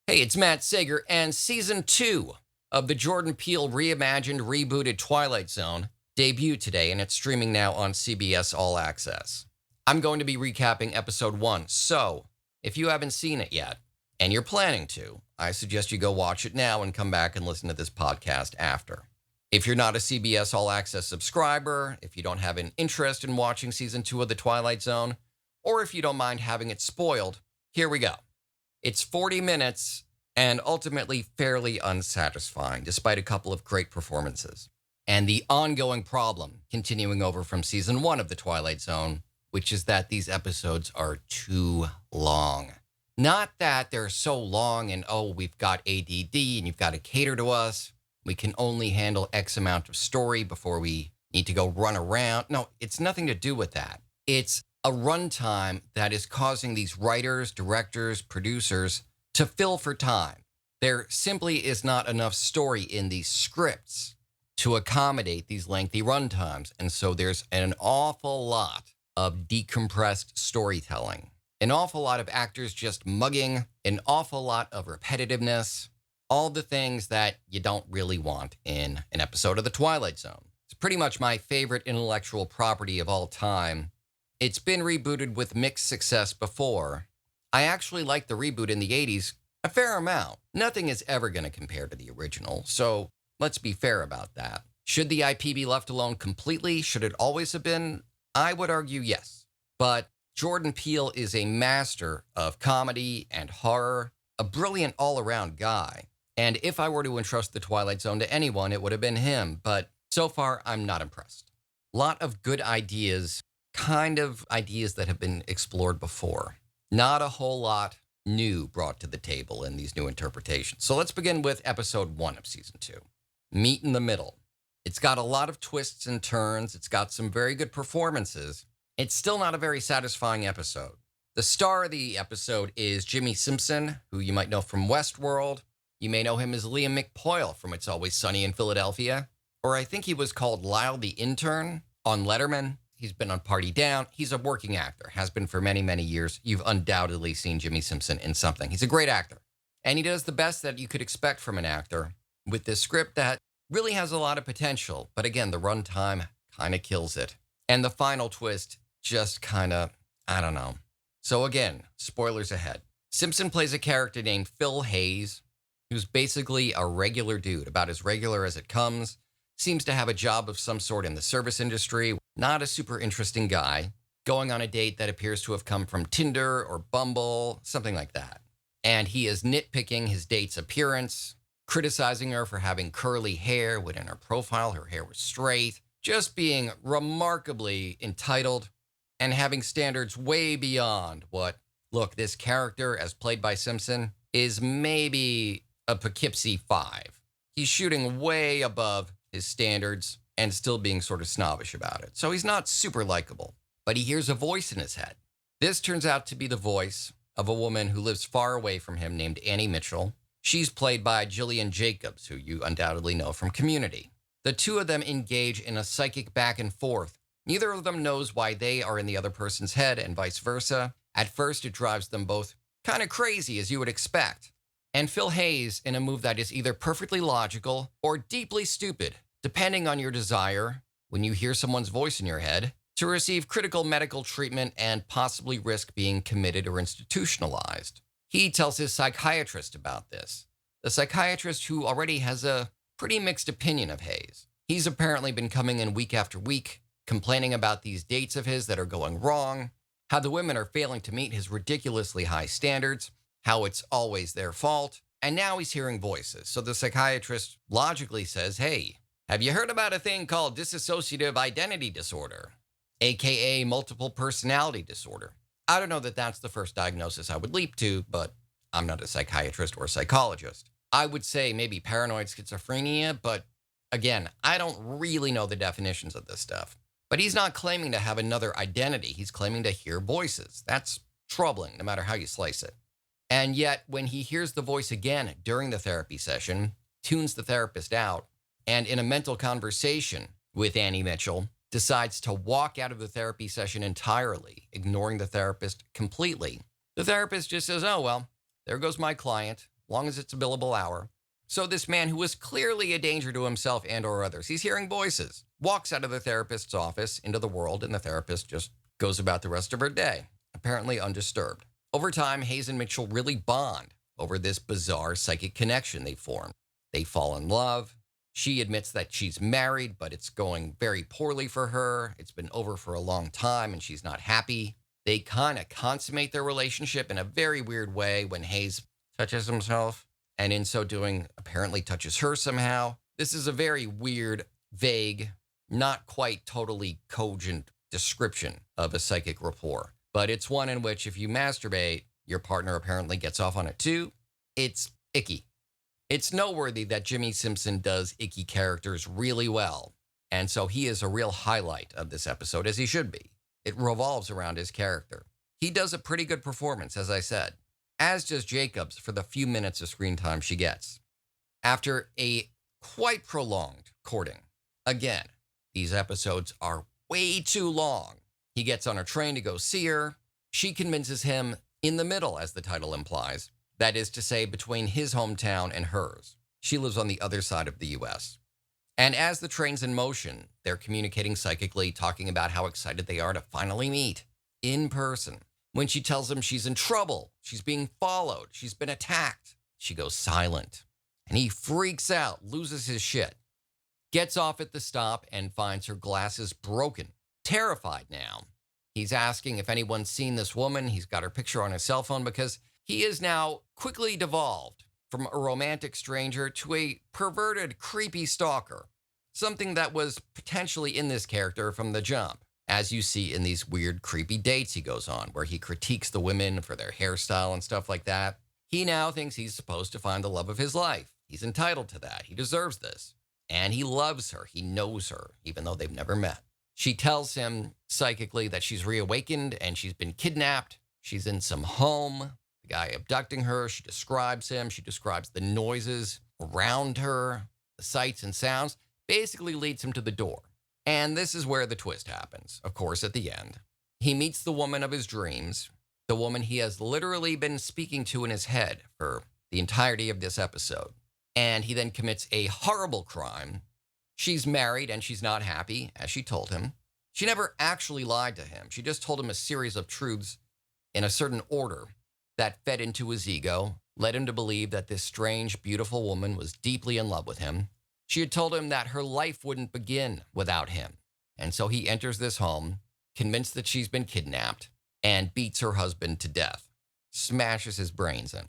Hey, it's Matt Sager, and season 2 of the Jordan Peele reimagined, rebooted Twilight Zone debuted today, and it's streaming now on CBS All Access. I'm going to be recapping episode 1, so if you haven't seen it yet, and you're planning to, I suggest you go watch it now and come back and listen to this podcast after. If you're not a CBS All Access subscriber, if you don't have an interest in watching season 2 of the Twilight Zone, or if you don't mind having it spoiled, here we go. It's 40 minutes and ultimately fairly unsatisfying, despite a couple of great performances. And the ongoing problem, continuing over from season 1 of the Twilight Zone, which is that these episodes are too long. Not that they're so long and, we've got ADD and you've got to cater to us. We can only handle X amount of story before we need to go run around. No, it's nothing to do with that. It's a runtime that is causing these writers, directors, producers to fill for time. There simply is not enough story in these scripts to accommodate these lengthy runtimes. And so there's an awful lot of decompressed storytelling, an awful lot of actors just mugging, an awful lot of repetitiveness, all the things that you don't really want in an episode of The Twilight Zone. It's pretty much my favorite intellectual property of all time. It's been rebooted with mixed success before. I actually liked the reboot in the 80s a fair amount. Nothing is ever going to compare to the original, so let's be fair about that. Should the IP be left alone completely? Should it always have been? I would argue yes. But Jordan Peele is a master of comedy and horror, a brilliant all-around guy. And if I were to entrust The Twilight Zone to anyone, it would have been him. But so far, I'm not impressed. A lot of good ideas, kind of ideas that have been explored before. Not a whole lot new brought to the table in these new interpretations. So let's begin with episode 1 of season 2. Meet in the Middle. It's got a lot of twists and turns. It's got some very good performances. It's still not a very satisfying episode. The star of the episode is Jimmy Simpson, who you might know from Westworld. You may know him as Liam McPoyle from It's Always Sunny in Philadelphia. Or I think he was called Lyle the Intern on Letterman. He's been on Party Down. He's a working actor, has been for many, many years. You've undoubtedly seen Jimmy Simpson in something. He's a great actor. And he does the best that you could expect from an actor with this script that really has a lot of potential. But again, the runtime kind of kills it. And the final twist just kind of, I don't know. So again, spoilers ahead. Simpson plays a character named Phil Hayes, who's basically a regular dude, about as regular as it comes. Seems to have a job of some sort in the service industry. Not a super interesting guy. Going on a date that appears to have come from Tinder or Bumble, something like that. And he is nitpicking his date's appearance, criticizing her for having curly hair when in her profile her hair was straight. Just being remarkably entitled and having standards way beyond what, look, this character as played by Simpson is maybe a Poughkeepsie 5. He's shooting way above his standards and still being sort of snobbish about it. So he's not super likable, but he hears a voice in his head. This turns out to be the voice of a woman who lives far away from him named Annie Mitchell. She's played by Gillian Jacobs, who you undoubtedly know from Community. The two of them engage in a psychic back and forth. Neither of them knows why they are in the other person's head and vice versa. At first, it drives them both kind of crazy, as you would expect. And Phil Hayes, in a move that is either perfectly logical or deeply stupid, depending on your desire, when you hear someone's voice in your head, to receive critical medical treatment and possibly risk being committed or institutionalized. He tells his psychiatrist about this. The psychiatrist who already has a pretty mixed opinion of Hayes. He's apparently been coming in week after week, complaining about these dates of his that are going wrong, how the women are failing to meet his ridiculously high standards, how it's always their fault, and now he's hearing voices. So the psychiatrist logically says, hey, have you heard about a thing called dissociative identity disorder, aka multiple personality disorder? I don't know that that's the first diagnosis I would leap to, but I'm not a psychiatrist or psychologist. I would say maybe paranoid schizophrenia, but again, I don't really know the definitions of this stuff. But he's not claiming to have another identity. He's claiming to hear voices. That's troubling, no matter how you slice it. And yet, when he hears the voice again during the therapy session, tunes the therapist out, and in a mental conversation with Annie Mitchell, decides to walk out of the therapy session entirely, ignoring the therapist completely. The therapist just says, oh, well, there goes my client. long as it's a billable hour. So this man, who was clearly a danger to himself and or others, he's hearing voices, walks out of the therapist's office into the world, and the therapist just goes about the rest of her day, apparently undisturbed. Over time, Hayes and Mitchell really bond over this bizarre psychic connection they formed. They fall in love. She admits that she's married, but it's going very poorly for her. It's been over for a long time, and she's not happy. They kind of consummate their relationship in a very weird way when Hayes touches himself, and in so doing, apparently touches her somehow. This is a very weird, vague, not quite totally cogent description of a psychic rapport. But it's one in which if you masturbate, your partner apparently gets off on it too. It's icky. It's noteworthy that Jimmy Simpson does icky characters really well, and so he is a real highlight of this episode, as he should be. It revolves around his character. He does a pretty good performance, as I said, as does Jacobs for the few minutes of screen time she gets. After a quite prolonged courting, again, these episodes are way too long. He gets on a train to go see her. She convinces him in the middle, as the title implies. That is to say, between his hometown and hers. She lives on the other side of the U.S. And as the train's in motion, they're communicating psychically, talking about how excited they are to finally meet in person. When she tells him she's in trouble, she's being followed, she's been attacked, she goes silent. And he freaks out, loses his shit. Gets off at the stop and finds her glasses broken. Terrified now. He's asking if anyone's seen this woman. He's got her picture on his cell phone because he is now quickly devolved from a romantic stranger to a perverted, creepy stalker. Something that was potentially in this character from the jump, as you see in these weird, creepy dates he goes on, where he critiques the women for their hairstyle and stuff like that. He now thinks he's supposed to find the love of his life. He's entitled to that. He deserves this. And he loves her. He knows her, even though they've never met. She tells him psychically that she's reawakened and she's been kidnapped. She's in some home. The guy abducting her. She describes him. She describes the noises around her, the sights and sounds. Basically leads him to the door. And this is where the twist happens, of course, at the end. He meets the woman of his dreams, the woman he has literally been speaking to in his head for the entirety of this episode. And he then commits a horrible crime. She's married and she's not happy, as she told him. She never actually lied to him. She just told him a series of truths in a certain order that fed into his ego, led him to believe that this strange, beautiful woman was deeply in love with him. She had told him that her life wouldn't begin without him. And so he enters this home, convinced that she's been kidnapped, and beats her husband to death, smashes his brains in.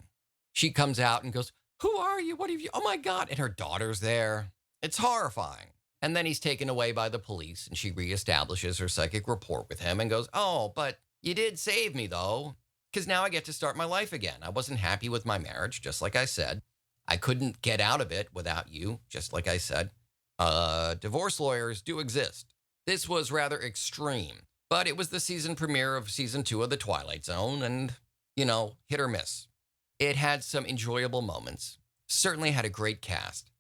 She comes out and goes, "Who are you? What have you? Oh my God." And her daughter's there. It's horrifying. And then he's taken away by the police, and she reestablishes her psychic rapport with him and goes, "Oh, but you did save me, though, because now I get to start my life again. I wasn't happy with my marriage, just like I said. I couldn't get out of it without you, just like I said. Divorce lawyers do exist." This was rather extreme, but it was the season premiere of season 2 of The Twilight Zone, and, hit or miss. It had some enjoyable moments, certainly had a great cast,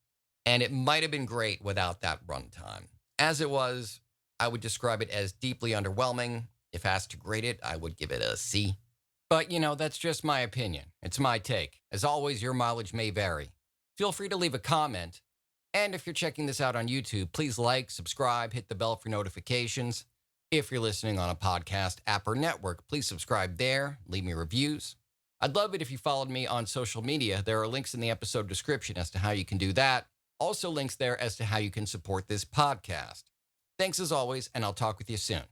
and it might have been great without that runtime. As it was, I would describe it as deeply underwhelming. If asked to grade it, I would give it a C. But, that's just my opinion. It's my take. As always, your mileage may vary. Feel free to leave a comment. And if you're checking this out on YouTube, please like, subscribe, hit the bell for notifications. If you're listening on a podcast app or network, please subscribe there. Leave me reviews. I'd love it if you followed me on social media. There are links in the episode description as to how you can do that. Also links there as to how you can support this podcast. Thanks as always, and I'll talk with you soon.